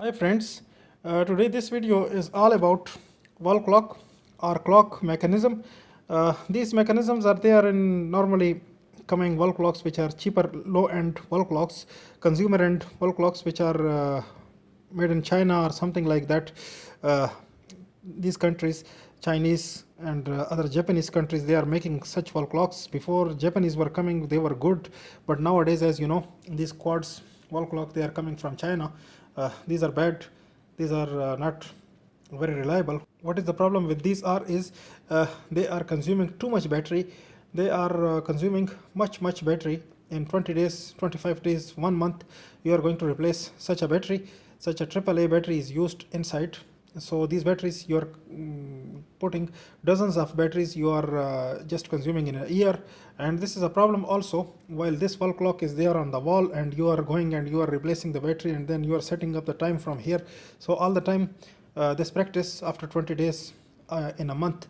Hi friends, today this video is all about wall clock or clock mechanism. These mechanisms are there in normally coming wall clocks which are cheaper low end wall clocks, consumer end wall clocks which are made in China or something like that. Uh, these countries, Chinese and other Japanese countries, they are making such wall clocks. Before Japanese were coming, they were good, but nowadays, as you know, these quartz wall clock, they are coming from China. These are bad. These are not very reliable. What is the problem with these are is they are consuming too much battery. They are consuming much battery. In 20 days, 25 days, 1 month, you are going to replace such a battery. Such a AAA battery is used inside. So these batteries, you are putting dozens of batteries, you are just consuming in a year. And this is a problem also. While this wall clock is there on the wall and you are going and you are replacing the battery and then you are setting up the time from here. So all the time, this practice after 20 days in a month,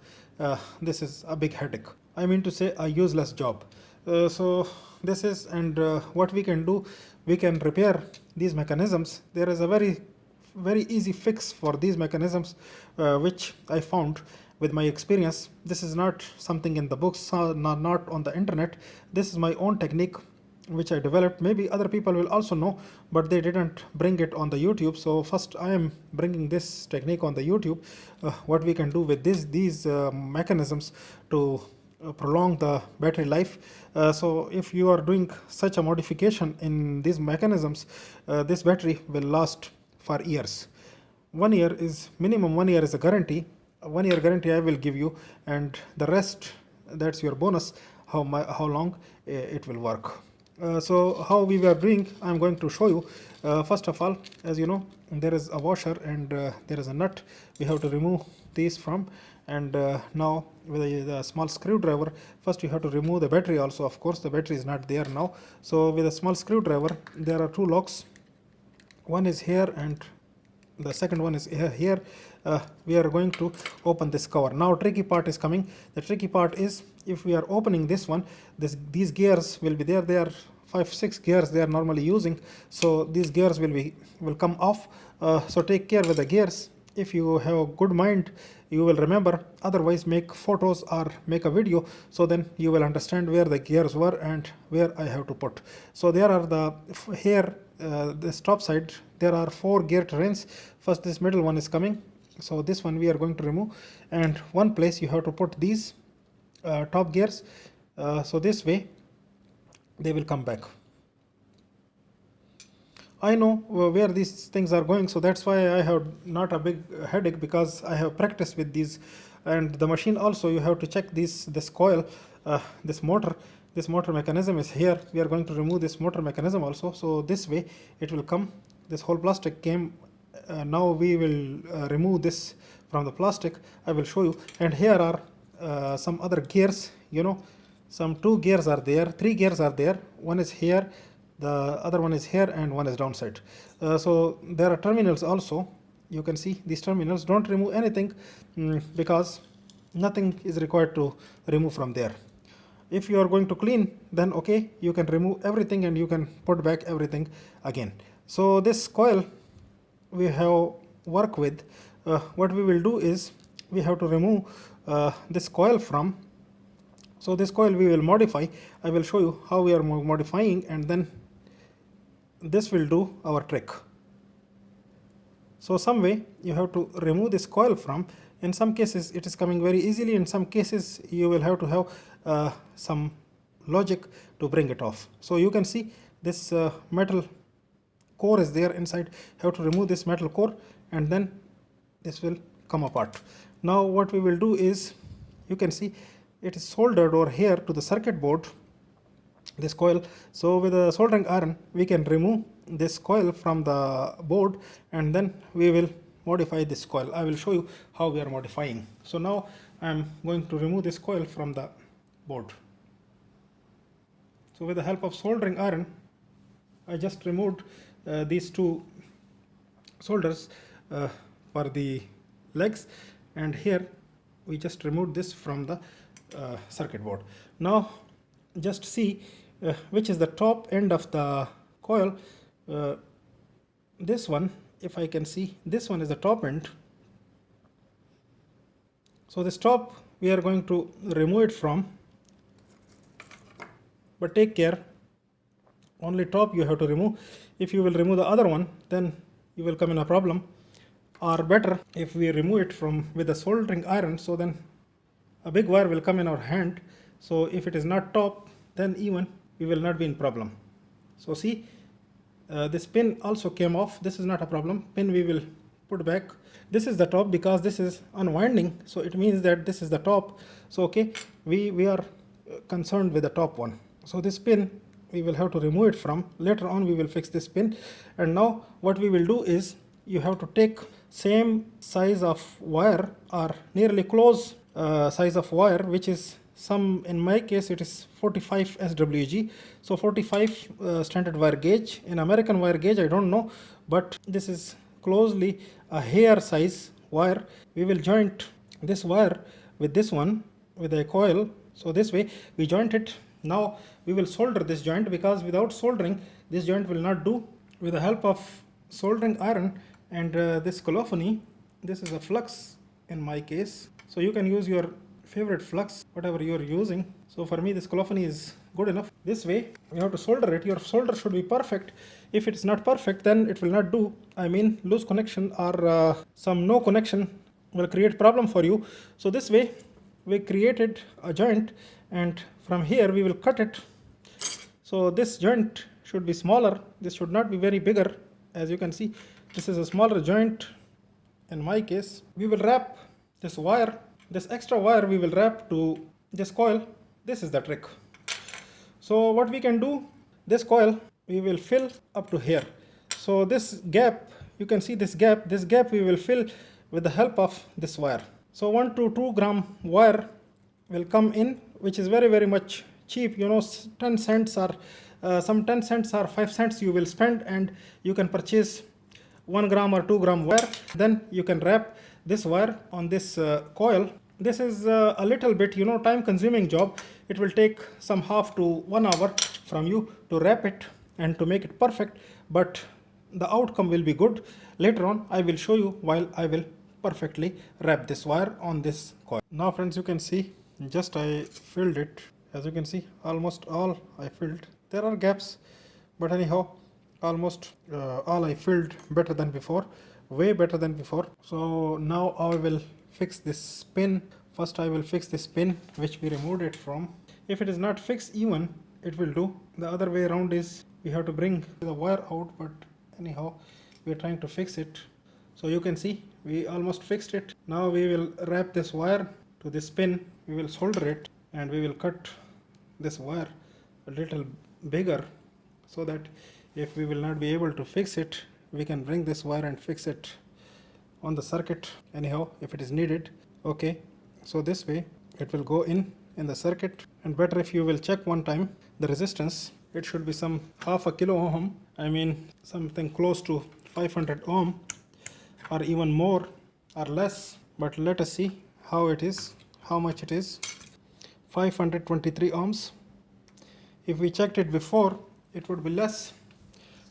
this is a big headache. I mean to say a useless job. So this is, and what we can do, we can repair these mechanisms. There is a very easy fix for these mechanisms, which I found with my experience. This is not something in the books, not on the internet. This is my own technique which I developed. Maybe other people will also know, but they didn't bring it on the YouTube. So first I am bringing this technique on the YouTube, what we can do with these mechanisms to prolong the battery life. So if you are doing such a modification in these mechanisms, this battery will last for years. 1 year is minimum, 1 year is a guarantee. A 1 year guarantee I will give you, and the rest, that's your bonus, how long it will work. So how we were doing, I'm going to show you. First of all, as you know, there is a washer and there is a nut we have to remove these from. And now with a small screwdriver, first you have to remove the battery also. Of course the battery is not there now. So with a small screwdriver, there are two locks. One is here and the second one is here. We are going to open this cover. Now tricky part is coming. The tricky part is, if we are opening this one, these gears will be there. They are 5-6 gears they are normally using, so these gears will come off. So take care with the gears. If you have a good mind, you will remember. Otherwise, make photos or make a video, so then you will understand where the gears were and where I have to put. So there are the here, this top side, there are 4 gear trains. First this middle one is coming, so this one we are going to remove, and one place you have to put these top gears, so this way they will come back. I know where these things are going, so that's why I have not a big headache, because I have practiced with these. And the machine also, you have to check this coil, this motor mechanism is here. We are going to remove this motor mechanism also, so this way it will come. This whole plastic came. Now we will remove this from the plastic. I will show you. And here are some other gears, you know, some 2 gears are there, 3 gears are there. One is here, the other one is here, and one is downside. So there are terminals also. You can see these terminals. Don't remove anything, because nothing is required to remove from there. If you are going to clean, then okay, you can remove everything and you can put back everything again. So this coil we have work with. What we will do is, we have to remove this coil from. So this coil we will modify. I will show you how we are modifying, and then this will do our trick. So some way you have to remove this coil from. In some cases it is coming very easily. In some cases you will have to have some logic to bring it off. So you can see this metal core is there inside. Have to remove this metal core, and then this will come apart. Now what we will do is, you can see it is soldered over here to the circuit board, this coil. So with a soldering iron we can remove this coil from the board, and then we will modify this coil. I will show you how we are modifying. So now I am going to remove this coil from the board. So with the help of soldering iron, I just removed these 2 solders for the legs, and here we just removed this from the circuit board. Now just see which is the top end of the coil. This one if I can see, this one is the top end. So this top we are going to remove it from, but take care, only top you have to remove. If you will remove the other one, then you will come in a problem. Or better, if we remove it from with a soldering iron, so then a big wire will come in our hand. So if it is not top, then even we will not be in problem. So see, this pin also came off. This is not a problem. Pin we will put back. This is the top because this is unwinding, so it means that this is the top. So okay, we are concerned with the top one. So this pin we will have to remove it from. Later on we will fix this pin. And now what we will do is, you have to take same size of wire or nearly close size of wire, which is some, in my case it is 45 SWG. So 45 standard wire gauge. In American wire gauge I don't know, but this is closely a hair size wire. We will joint this wire with this one with a coil. So this way we joint it. Now we will solder this joint, because without soldering this joint will not do. With the help of soldering iron and this colophony, this is a flux in my case. So you can use your favorite flux, whatever you are using. So for me this colophony is good enough. This way you have to solder it. Your solder should be perfect. If it's not perfect, then it will not do. I mean, loose connection or some no connection will create problem for you. So this way we created a joint, and from here we will cut it. So this joint should be smaller. This should not be very bigger. As you can see, this is a smaller joint in my case. We will wrap this wire, this extra wire we will wrap to this coil. This is the trick. So what we can do, this coil we will fill up to here. So this gap, you can see this gap we will fill with the help of this wire. So 1 to 2 gram wire will come in, which is very, very much cheap. You know, 10 cents or some 10 cents or 5 cents you will spend, and you can purchase 1 gram or 2 gram wire. Then you can wrap this wire on this coil. This is a little bit, you know, time consuming job. It will take some half to 1 hour from you to wrap it and to make it perfect, but the outcome will be good. Later on I will show you while I will perfectly wrap this wire on this coil. Now friends, you can see just I filled it. As you can see, almost all I filled. There are gaps, but anyhow almost all I filled, better than before, way better than before. So now I will fix this pin. First I will fix this pin which we removed it from. If it is not fixed even, it will do. The other way around is we have to bring the wire out, but anyhow we are trying to fix it. So you can see we almost fixed it. Now we will wrap this wire to this pin. We will solder it, and we will cut this wire a little bigger, so that if we will not be able to fix it, we can bring this wire and fix it on the circuit anyhow if it is needed. Okay, so this way it will go in the circuit. And better if you will check one time the resistance. It should be some half a kilo ohm. I mean something close to 500 ohm, or even more or less. But let us see how it is, how much it is. 523 ohms. If we checked it before, it would be less,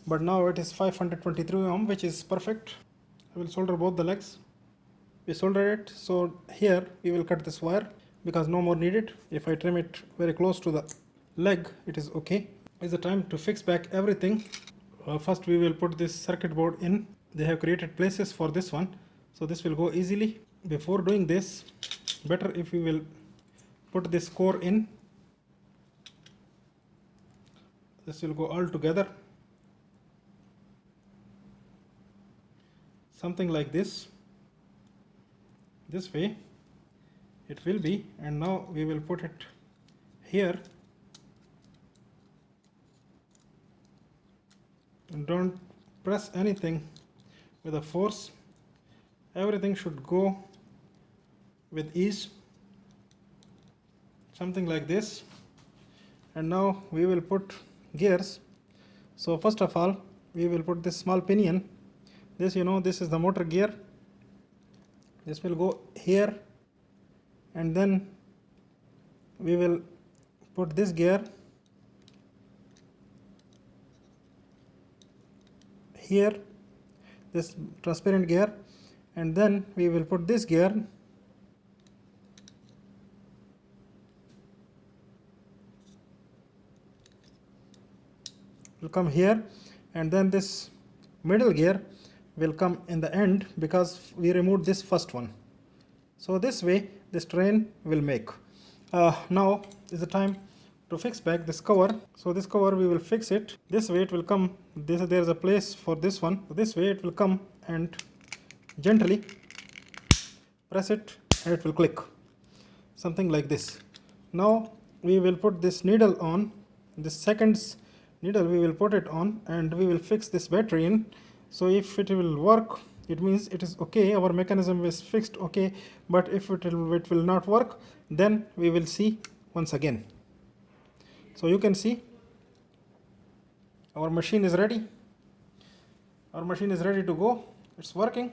but now it is 523 ohm, which is perfect. I will solder both the legs. We solder it. So here we will cut this wire because no more needed. If I trim it very close to the leg, it is okay. It's the time to fix back everything. First we will put this circuit board in. They have created places for this one, so this will go easily. Before doing this, better if we will put this core in. This will go all together, something like this way it will be. And now we will put it here. And don't press anything with a force. Everything should go with ease, something like this. And now we will put gears. So first of all we will put this small pinion. This, you know, this is the motor gear. This will go here, and then we will put this gear here. this transparent gear, and then we will put this gear. Will come here, and then this middle gear will come in the end because we removed this first one. So this way this train will make. Now is the time to fix back this cover. So this cover we will fix it. This way it will come. There is a place for this one. This way it will come and gently press it and it will click. Something like this. Now we will put this needle on. This second needle we will put it on and we will fix this battery in. So if it will work, it means it is okay, our mechanism is fixed okay. But if it will not work, then we will see once again. So you can see our machine is ready. Our machine is ready to go. It's working,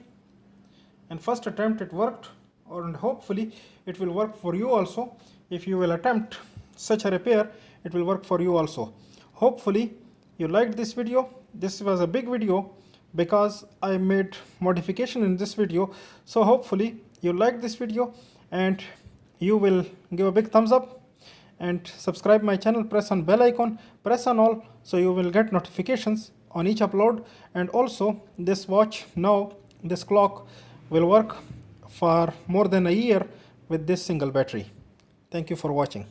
and first attempt it worked, and hopefully it will work for you also. If you will attempt such a repair, it will work for you also. Hopefully you liked this video. This was a big video because I made modification in this video. So hopefully you liked this video and you will give a big thumbs up and subscribe my channel. Press on bell icon, press on all, so you will get notifications on each upload. And also this watch, now this clock will work for more than a year with this single battery. Thank you for watching.